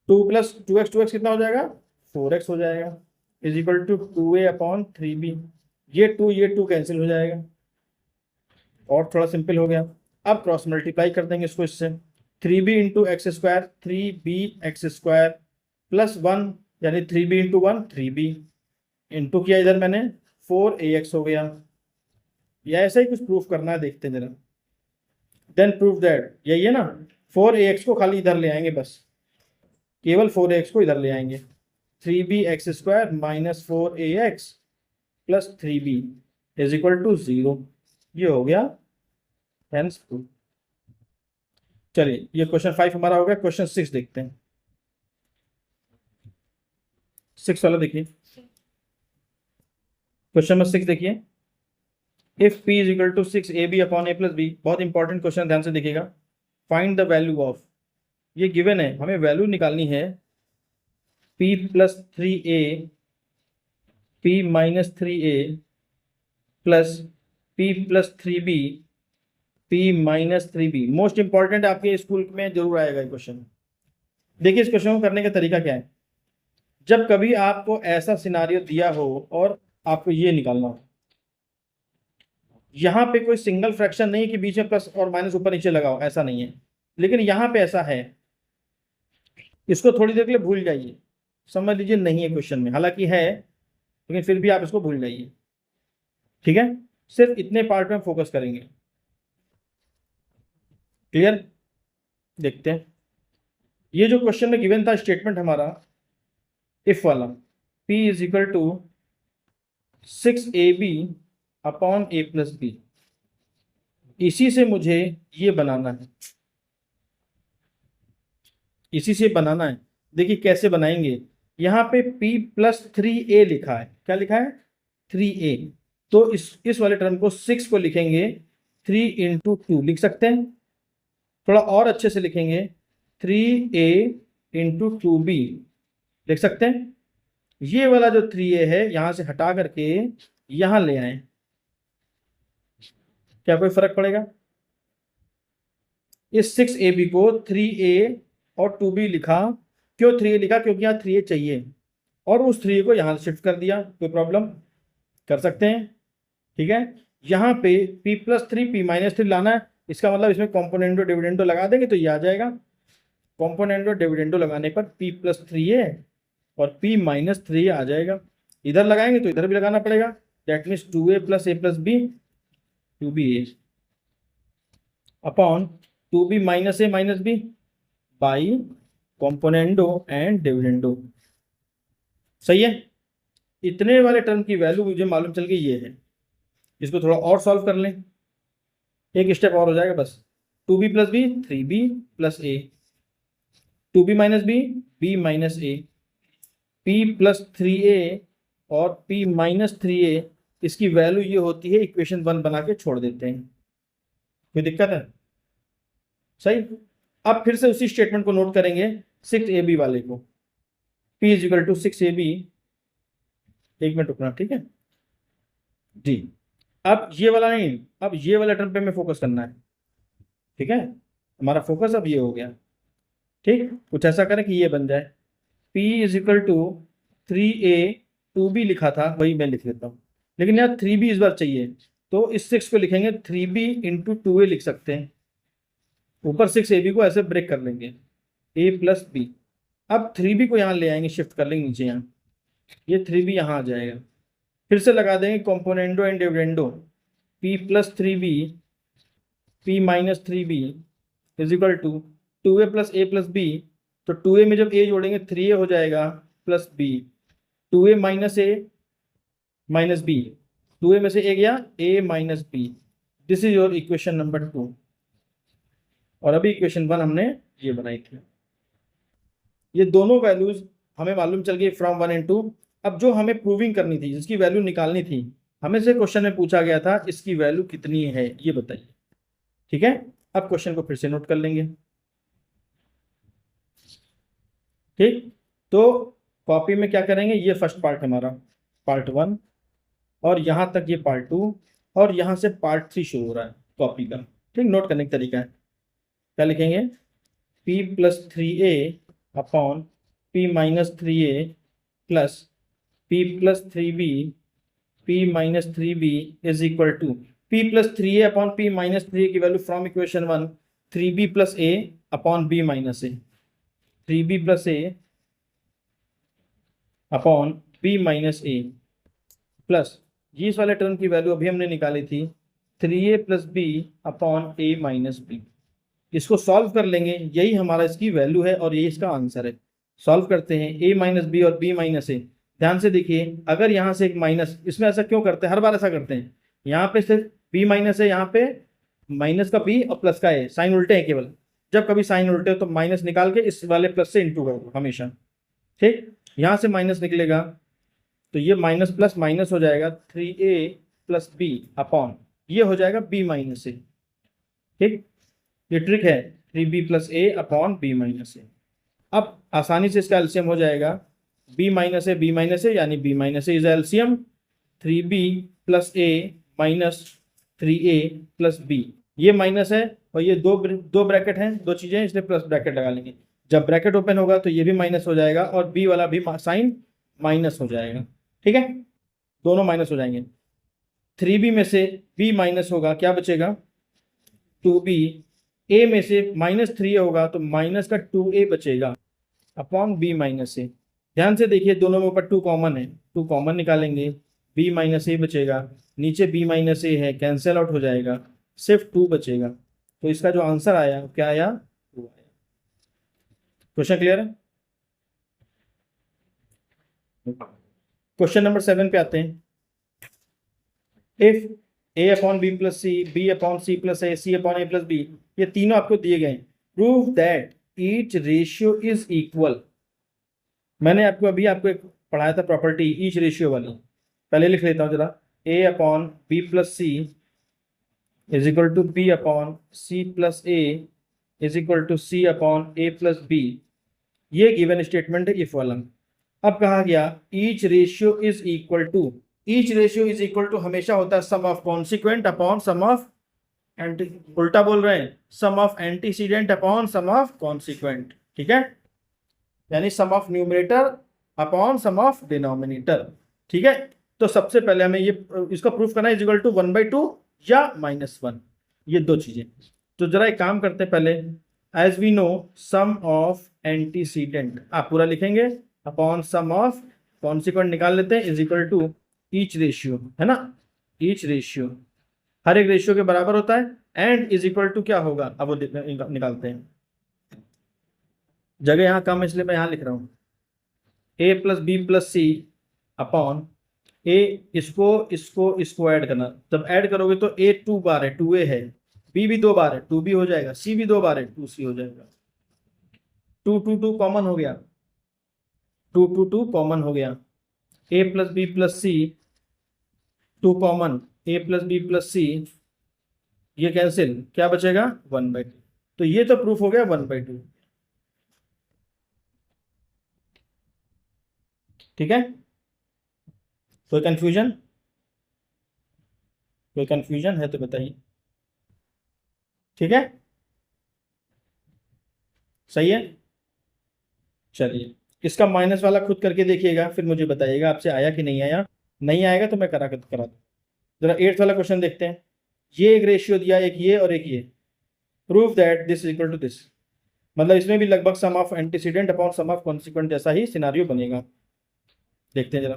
2 प्लस 2x कितना हो जाएगा? 4x हो जाएगा, is equal to 2a upon 3b। ये 2 कैंसिल हो जाएगा और थोड़ा सिंपल हो गया। अब क्रॉस मल्टीप्लाई कर देंगे इसको इससे, 3b into x square 3b x square plus 1 यानी 3b इंटू 1 3b इंटू किया इधर मैंने 4ax हो गया। या ऐसा ही कुछ प्रूफ करना है, देखते हैं जरा। देन प्रूफ दैट, यही है ना, 4ax को खाली इधर ले आएंगे, बस केवल 4ax को इधर ले आएंगे, 3b x square minus 4ax plus 3b is equal to 0। ये हो गया हेंस प्रूफ। चलिए, ये क्वेश्चन 5 हमारा हो गया। क्वेश्चन 6 देखते हैं। 6 वाला देखिए, क्वेश्चन नंबर 6 देखिए, if p is equal to 6ab upon a plus b. बहुत इंपॉर्टेंट क्वेश्चन, ध्यान से देखिएगा। फाइंड द वैल्यू ऑफ, ये गिवन है, हमें वैल्यू निकालनी है p plus 3a, p minus 3a plus p plus 3b, p minus 3b। Most important, आपके स्कूल में जरूर आएगा ये क्वेश्चन। देखिए, इस क्वेश्चन को करने का तरीका क्या है। जब कभी आपको ऐसा सिनारियो दिया हो और आपको ये निकालना हो, यहाँ पे कोई सिंगल फ्रैक्शन नहीं कि बीच में प्लस और माइनस ऊपर नीचे लगाओ, ऐसा नहीं है। लेकिन यहाँ पे ऐसा है, इसको थोड़ी देर के लिए भूल जाइए, समझ लीजिए नहीं है क्वेश्चन में, हालांकि है लेकिन फिर भी आप इसको भूल जाइए। ठीक है, सिर्फ इतने पार्ट में फोकस करेंगे। क्लियर? देखते हैं, ये जो क्वेश्चन में गिवन था स्टेटमेंट हमारा, इफ वाला, p is equal to 6ab upon a plus b, इसी से मुझे ये बनाना है, इसी से बनाना है। देखिए कैसे बनाएंगे, यहाँ पे p प्लस 3a लिखा है, क्या लिखा है? 3a। तो इस वाले टर्म को 6 को लिखेंगे 3 इंटू 2 लिख सकते हैं, थोड़ा और अच्छे से लिखेंगे 3a इंटू 2b लिख सकते हैं। ये वाला जो 3a है यहाँ से हटा करके यहाँ ले आए, क्या कोई फर्क पड़ेगा? इस 6ab को 3a और 2b लिखा, क्यों 3a लिखा? क्योंकि यहाँ 3a चाहिए, और उस 3a को यहाँ शिफ्ट कर दिया, कोई प्रॉब्लम? कर सकते हैं। ठीक है, यहाँ पे p प्लस 3 p माइनस 3 लाना है, इसका मतलब इसमें कॉम्पोनेंडो डिविडेंडो लगा देंगे तो ये आ जाएगा। कॉम्पोनेंडो डिविडेंडो लगाने पर p प्लस 3a और p माइनस 3a आ जाएगा। इधर लगाएंगे तो इधर भी लगाना पड़ेगा, that means 2a plus a plus b 2ba upon 2b minus b by componendo and dividendo. सही है, इतने वाले टर्म की वैल्यू मुझे मालूम चल गई ये है। इसको थोड़ा और सॉल्व कर लें, एक स्टेप और हो जाएगा बस। 2b plus b 3b plus a, 2b minus b minus a, p plus 3a और p माइनस 3a, इसकी वैल्यू ये होती है, इक्वेशन 1 बना के छोड़ देते हैं। कोई दिक्कत है? सही। अब फिर से उसी स्टेटमेंट को नोट करेंगे 6ab वाले को, p is equal to 6ab। एक मिनट रुकना, ठीक है जी। अब ये वाला नहीं, अब ये वाला टर्म पे में फोकस करना है। ठीक है, हमारा फोकस अब ये हो गया। ठीक, कुछ ऐसा करें कि ये बन जाए, p is equal to 3a 2b लिखा था, वही मैं लिख लेता हूँ, लेकिन यहाँ 3b इस बार चाहिए, तो इस 6 को लिखेंगे 3b इंटू 2a लिख सकते हैं। ऊपर 6ab को ऐसे ब्रेक कर लेंगे, a प्लस b। अब 3b को यहाँ ले आएंगे, शिफ्ट कर लेंगे नीचे यहाँ, ये 3b यहाँ आ जाएगा। फिर से लगा देंगे componendo and dividendo, p plus 3b p minus 3b is equal to 2a plus a plus b। तो 2a में जब a जोड़ेंगे 3a हो जाएगा plus b, 2a minus a minus b, 2a में से a गया a minus b। This is your equation number 2। और अभी इक्वेशन 1 हमने ये बनाई थी। ये दोनों वैल्यूज हमें मालूम चल गई फ्रॉम 1 एंड 2। अब जो हमें प्रूविंग करनी थी, जिसकी वैल्यू निकालनी थी, हमें से क्वेश्चन में पूछा गया था इसकी वैल्यू कितनी है ये बताइए। ठीक है, अब क्वेश्चन को फिर से नोट कर लेंगे। ठीक, तो कॉपी में क्या करेंगे, ये फर्स्ट पार्ट हमारा पार्ट 1, और यहाँ तक ये पार्ट 2, और यहाँ से पार्ट 3 शुरू हो रहा है कॉपी का। ठीक, नोट करने का तरीका है, क्या लिखेंगे, p plus 3a upon p minus 3a plus p plus 3b p minus 3b is equal to p plus 3a upon p minus 3a की value from equation 1 3b plus a upon b minus a, 3b plus a upon b minus a plus ये इस वाले term की value अभी हमने निकाली थी 3a plus b upon a minus b। इसको सॉल्व कर लेंगे, यही हमारा इसकी वैल्यू है और यही इसका आंसर है। सॉल्व करते हैं, a माइनस बी और b माइनस ए। ध्यान से देखिए, अगर यहाँ से एक माइनस, इसमें ऐसा क्यों करते हैं, हर बार ऐसा करते हैं, यहाँ पे सिर्फ b माइनस है, यहाँ पे माइनस का b और प्लस का a, साइन उल्टे हैं केवल। जब कभी साइन उल्टे हो तो माइनस निकाल के इस वाले प्लस से इंटू करो हमेशा। ठीक, यहाँ से माइनस निकलेगा तो ये माइनस प्लस माइनस हो जाएगा 3a प्लस b अपॉन ये हो जाएगा b माइनस ए। ठीक, ये ट्रिक है, 3b plus a upon b minus a. अब आसानी से इसका एलसीएम हो जाएगा b माइनस ए यानी b minus A is LCM 3b plus a minus 3a plus b। ये माइनस है और ये दो ब्रैकेट हैं, दो चीजें हैं, इसलिए प्लस ब्रैकेट लगा लेंगे। जब ब्रैकेट ओपन होगा तो ये भी माइनस हो जाएगा और b वाला भी साइन माइनस हो जाएगा। ठीक है, दोनों माइनस हो जाएंगे। 3b में से b माइनस होगा, क्या बचेगा 2b, a में से माइनस 3a होगा तो माइनस का 2a बचेगा अपॉन b माइनस ए। ध्यान से देखिए, दोनों में ऊपर 2 कॉमन है, 2 कॉमन निकालेंगे, b माइनस ए बचेगा, नीचे b माइनस ए है, कैंसिल आउट हो जाएगा, सिर्फ 2 बचेगा। तो इसका जो आंसर आया क्या आया, 2 आया। क्वेश्चन क्लियर है? क्वेश्चन नंबर 7 पे आते हैं। If a upon b plus c, b upon c plus a, c upon a plus b, ये तीनों आपको दिए गए। Prove that each ratio is equal. मैंने आपको एक पढ़ाया था प्रॉपर्टी ईच रेशियो वाली, पहले लिख लेता हूँ जरा। a upon b plus c is equal to b upon c plus a is equal to c upon a plus b। ये गिवन स्टेटमेंट है इफ वाला। अब कहा गया each ratio is equal to, each ratio is equal to हमेशा होता है sum of consequent upon sum of anti, उल्टा बोल रहे हैं, sum of antecedent upon sum of consequent. ठीक है, यानी sum of numerator upon sum of denominator. ठीक है, तो सबसे पहले हमें ये इसका प्रूफ करना है इज इक्वल टू 1/2 या -1, ये दो चीजें। तो जरा एक काम करते हैं, पहले as we know sum of antecedent आप पूरा लिखेंगे अपॉन सम ऑफ कॉन्सिक्वेंट निकाल लेते हैं is equal to each ratio, है ना, ईच रेशियो हर एक रेशियो के बराबर होता है, एंड इज इक्वल टू क्या होगा, अब वो निकालते हैं। जगह यहाँ कम है इसलिए मैं यहाँ लिख रहा हूँ a plus b plus c upon a, इसको ऐड करना। जब ऐड करोगे तो a 2 बार है, 2a है, b भी 2 बार है, 2b हो जाएगा, c भी 2 बार है, 2c हो जाएगा। 2 कॉमन हो गया, 2 कॉमन हो गया, a plus b plus c 2 common, a plus b plus c ये कैंसिल, क्या बचेगा 1/2। तो ये तो प्रूफ हो गया 1/2। ठीक है, कोई कंफ्यूजन, कोई कंफ्यूजन है तो बताइए। ठीक है, सही है, चलिए इसका माइनस वाला खुद करके देखिएगा, फिर मुझे बताइएगा आपसे आया कि नहीं आया। नहीं आएगा तो मैं करा दूँ। जरा 8th वाला क्वेश्चन देखते हैं। ये एक रेशियो दिया, एक ये और एक ये। Prove that this is equal to this. मतलब इसमें भी लगभग sum of antecedent upon sum of consequent जैसा ही सिनारियो बनेगा। देखते हैं जरा।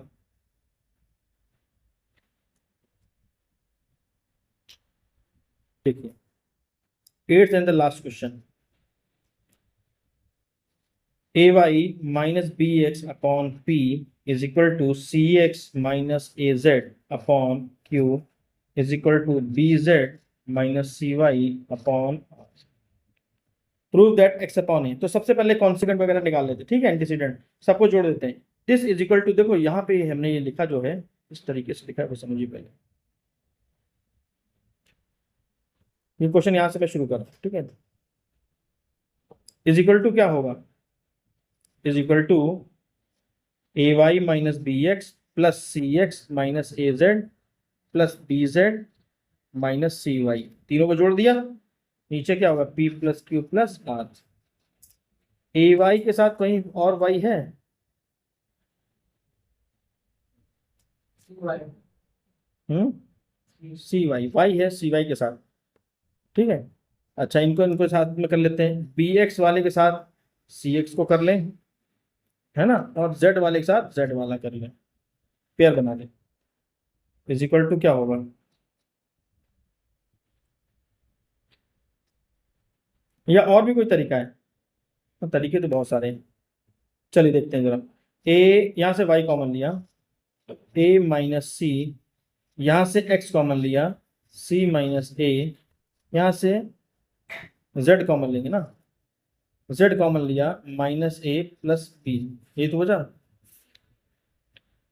देखिए 8th and the last question, ay minus bx upon p is equal to cx minus az upon q is equal to bz minus cy upon prove that x upon a. तो सबसे पहले consequent वगैरह निकाल लेते हैं, ठीक है, antecedent सबको जोड़ देते हैं। दिस इज इक्वल टू, देखो यहाँ पे हमने ये लिखा जो है इस तरीके से लिखा है, वो समझिए पहले। ये क्वेश्चन यहाँ से मैं शुरू कर रहा हूँ, ठीक है। इज इक्वल टू क्या होगा, is equal to a y minus b x plus c x minus a z plus b z minus c y, तीनों को जोड़ दिया। नीचे क्या होगा, p plus q plus r. A y के साथ कहीं और वाई है, सी वाई, वाई है सी वाई के साथ, ठीक है। अच्छा, इनको इनको साथ में कर लेते हैं, बी एक्स वाले के साथ सी एक्स को कर लें, है ना, और जेड वाले के साथ जेड वाला कर लें, पेयर बना लें। इज इक्वल टू क्या होगा, या और भी कोई तरीका है, तो तरीके तो बहुत सारे हैं। चलिए देखते हैं जरा। ए यहाँ से वाई कॉमन लिया, ए माइनस सी, यहाँ से एक्स कॉमन लिया, सी माइनस ए, यहाँ से जेड कॉमन लेंगे ना, जेड कॉमन लिया, माइनस ए प्लस बी, ये तो वजह।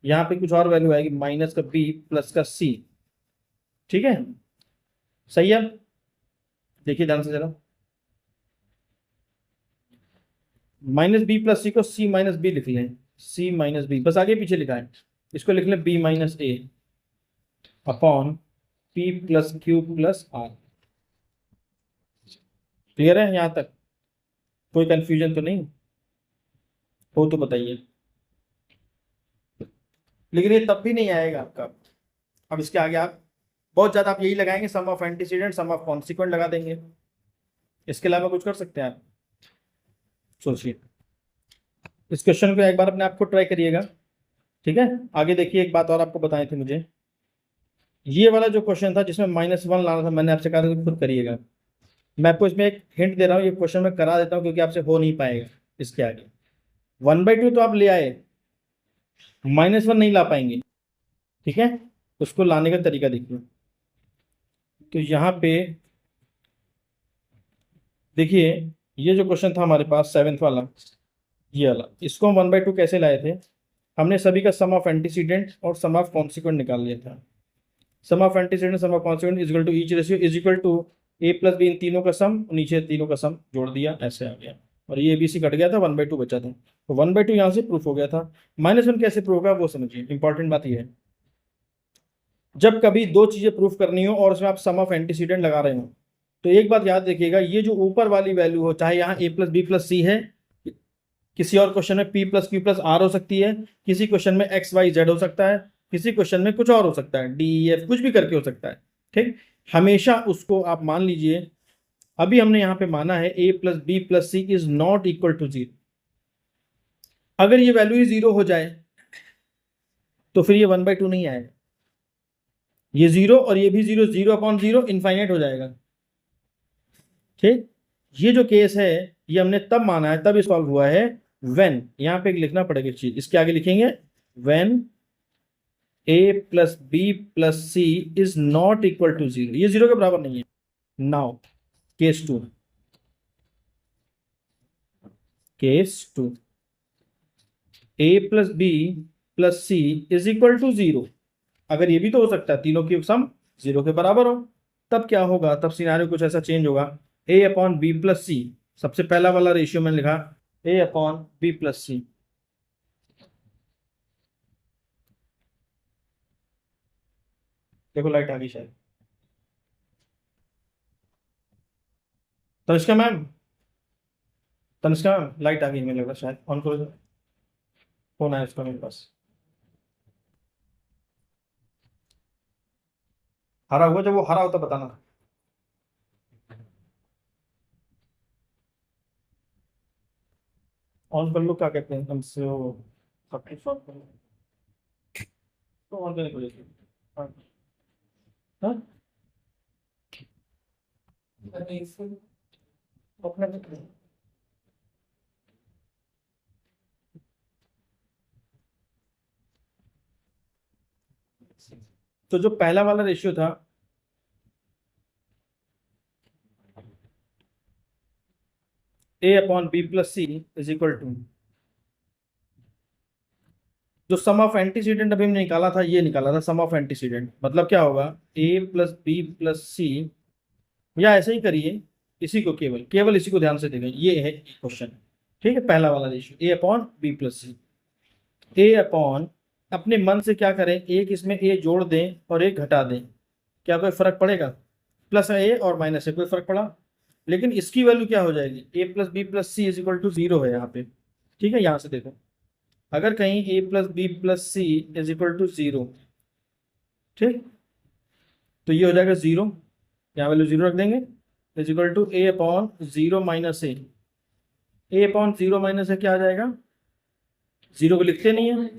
यहाँ पे कुछ और वैल्यू आएगी, माइनस का बी प्लस का सी, ठीक है, सही है। देखिए ध्यान से जरा, माइनस बी प्लस सी को सी माइनस बी लिख लें, सी माइनस बी, बस आगे पीछे लिखा है, इसको लिख लें b minus a upon p plus q plus r. Clear है यहाँ तक, कोई कंफ्यूजन तो नहीं हो तो बताइए। लेकिन ये तब भी नहीं आएगा आपका, अब इसके आगे आप बहुत ज़्यादा आप यही लगाएंगे, sum of antecedent sum of consequent लगा देंगे, इसके अलावा कुछ कर सकते हैं आप, सोचिए। इस क्वेश्चन को एक बार अपने आप को ट्राई करिएगा, ठीक है। आगे देखिए, एक बात और आपको बताई थी मुझे, ये वाला जो क्वेश्चन था जिसमें -1 लाना था, मैंने आपसे कहा था खुद करिएगा। मैं आपको इसमें एक हिंट दे रहा हूँ, ये क्वेश्चन मैं करा देता हूँ क्योंकि आपसे हो नहीं पाएगा इसके आगे। 1/2 तो आप ले आए, -1 नहीं ला पाएंगे, ठीक है। उसको लाने का तरीका देखिए। तो यहाँ पे देखिए, ये जो क्वेश्चन था हमारे पास 7th वाला, ये वाला, इसको हम 1/2 कैसे लाए थे, हमने सभी का सम ऑफ एंटीसीडेंट और सम ऑफ कॉन्सिक्वेंट निकाल लिया था। Sum of antecedent sum of consequent is equal to each ratio is equal to a plus b, इन तीनों का सम, नीचे तीनों का सम जोड़ दिया, ऐसे आ गया, और ये ABC कट गया था, 1/2 बचा था, तो 1/2 यहाँ से प्रूफ हो गया था। -1 कैसे प्रूफ होगा वो समझिए, इंपॉर्टेंट बात ये है, जब कभी दो चीजें प्रूफ करनी हो और उसमें आप सम ऑफ एंटीसीडेंट लगा रहे हो, तो एक बात याद रखिएगा, ये जो ऊपर वाली वैल्यू हो, चाहे यहाँ a plus b plus c है, किसी और क्वेश्चन में p plus q plus r हो सकती है, किसी क्वेश्चन में x y z हो सकता है, किसी क्वेश्चन में कुछ और हो सकता है, d e f कुछ भी करके हो सकता है, ठीक। हमेशा उसको आप मान लीजिए, अभी हमने यहाँ पे माना है a plus b plus c is not equal to 0। अगर ये वैल्यू ही 0 हो जाए तो फिर ये 1/2 नहीं आएगा, ये 0 और ये भी 0, 0/0 इनफाइनाइट हो जाएगा, ठीक। ये जो केस है ये हमने तब माना है, तब सॉल्व हुआ है व्हेन, यहाँ पे लिखना पड़ेगा चीज, इसके आगे लिखेंगे when a plus b plus c is not equal to 0, ये 0 के बराबर नहीं है। Now case 2, a plus b plus c is equal to 0, अगर ये भी तो हो सकता है तीनों की सम 0 के बराबर हो, तब क्या होगा, तब सिनारियो कुछ ऐसा चेंज होगा, a upon b plus c, सबसे पहला वाला रेशियो मैंने लिखा a upon b plus c, देखो लाइट आ गई शायद, Tanishka ma'am, Tanishka ma'am light आ गई, मुझे लग रहा है शायद ऑन करो, फोन आया उसका मेरे पास, हरा हुआ, जब वो हरा होता बताना। ऑन कर लो, क्या कहते हैं हमसे वो सब कुछ ऑन कर लो, तो ऑन करने पड़ेगी। हाँ हाँ? अपना तो जो पहला वाला रेशियो था, a upon b plus c is equal to, जो सम ऑफ एंटीसीडेंट अभी हमने निकाला था, ये निकाला था सम ऑफ एंटीसीडेंट, मतलब क्या होगा, ए प्लस बी प्लस सी, या ऐसे ही करिए, इसी को केवल केवल इसी को ध्यान से देखें, ये है क्वेश्चन। ठीक है, पहला वाला ratio A upon b plus C. A upon, अपने मन से क्या करें, एक इसमें ए जोड़ दें और एक घटा दें, क्या कोई फर्क पड़ेगा? प्लस ए और माइनस ए, कोई फर्क पड़ा? लेकिन इसकी वैल्यू क्या हो जाएगी, a plus b plus c is equal to 0 है यहाँ पे। ठीक है, यहाँ से देखो, अगर कहीं a plus b plus c is equal to 0, ठीक, तो ये हो जाएगा 0, यहाँ वैल्यू 0 रख देंगे, is equal to a upon 0 minus a. A upon 0 minus a क्या आ जाएगा, 0 को लिखते नहीं है,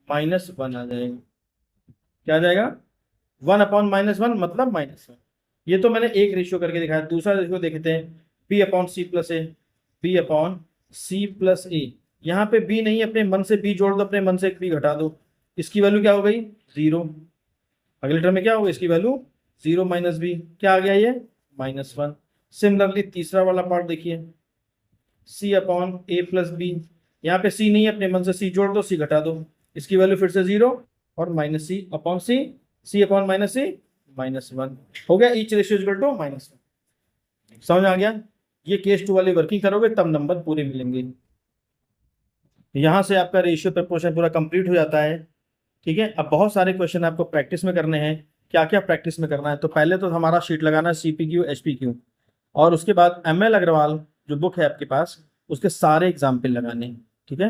-1 आ जाएगा। क्या आ जाएगा, 1 अपॉन -1 मतलब -1। ये तो मैंने एक रेशियो करके दिखाया। दूसरा रेशियो देखते हैं, बी अपॉन सी प्लस ए, बी अपॉन सी प्लस ए। यहाँ पे बी नहीं, अपने मन से बी जोड़ दो, अपने मन से एक बी घटा दो, इसकी वैल्यू क्या हो गई, 0। अगले टर्म में क्या होगा, इसकी वैल्यू 0 माइनस बी, क्या आ गया ये, -1। सिमिलरली तीसरा वाला पार्ट देखिए, सी अपॉन ए प्लस बी, यहाँ पे सी नहीं है, अपने मन से सी जोड़ दो, सी घटा दो, इसकी वैल्यू फिर से 0 और minus c upon c, c upon minus c, -1 हो गया। Each ratio equal to -1। समझ आ गया? ये केस 2 वाली वर्किंग करोगे तब नंबर पूरे मिलेंगे। यहाँ से आपका रेशियो प्रपोर्शन पूरा कंप्लीट हो जाता है। ठीक है, अब बहुत सारे क्वेश्चन आपको प्रैक्टिस में करने हैं। क्या क्या प्रैक्टिस में करना है, तो पहले तो हमारा शीट लगाना है CPQ HPQ, और उसके बाद ML अग्रवाल जो बुक है आपके पास, उसके सारे एग्जाम्पल लगाने हैं। ठीक है।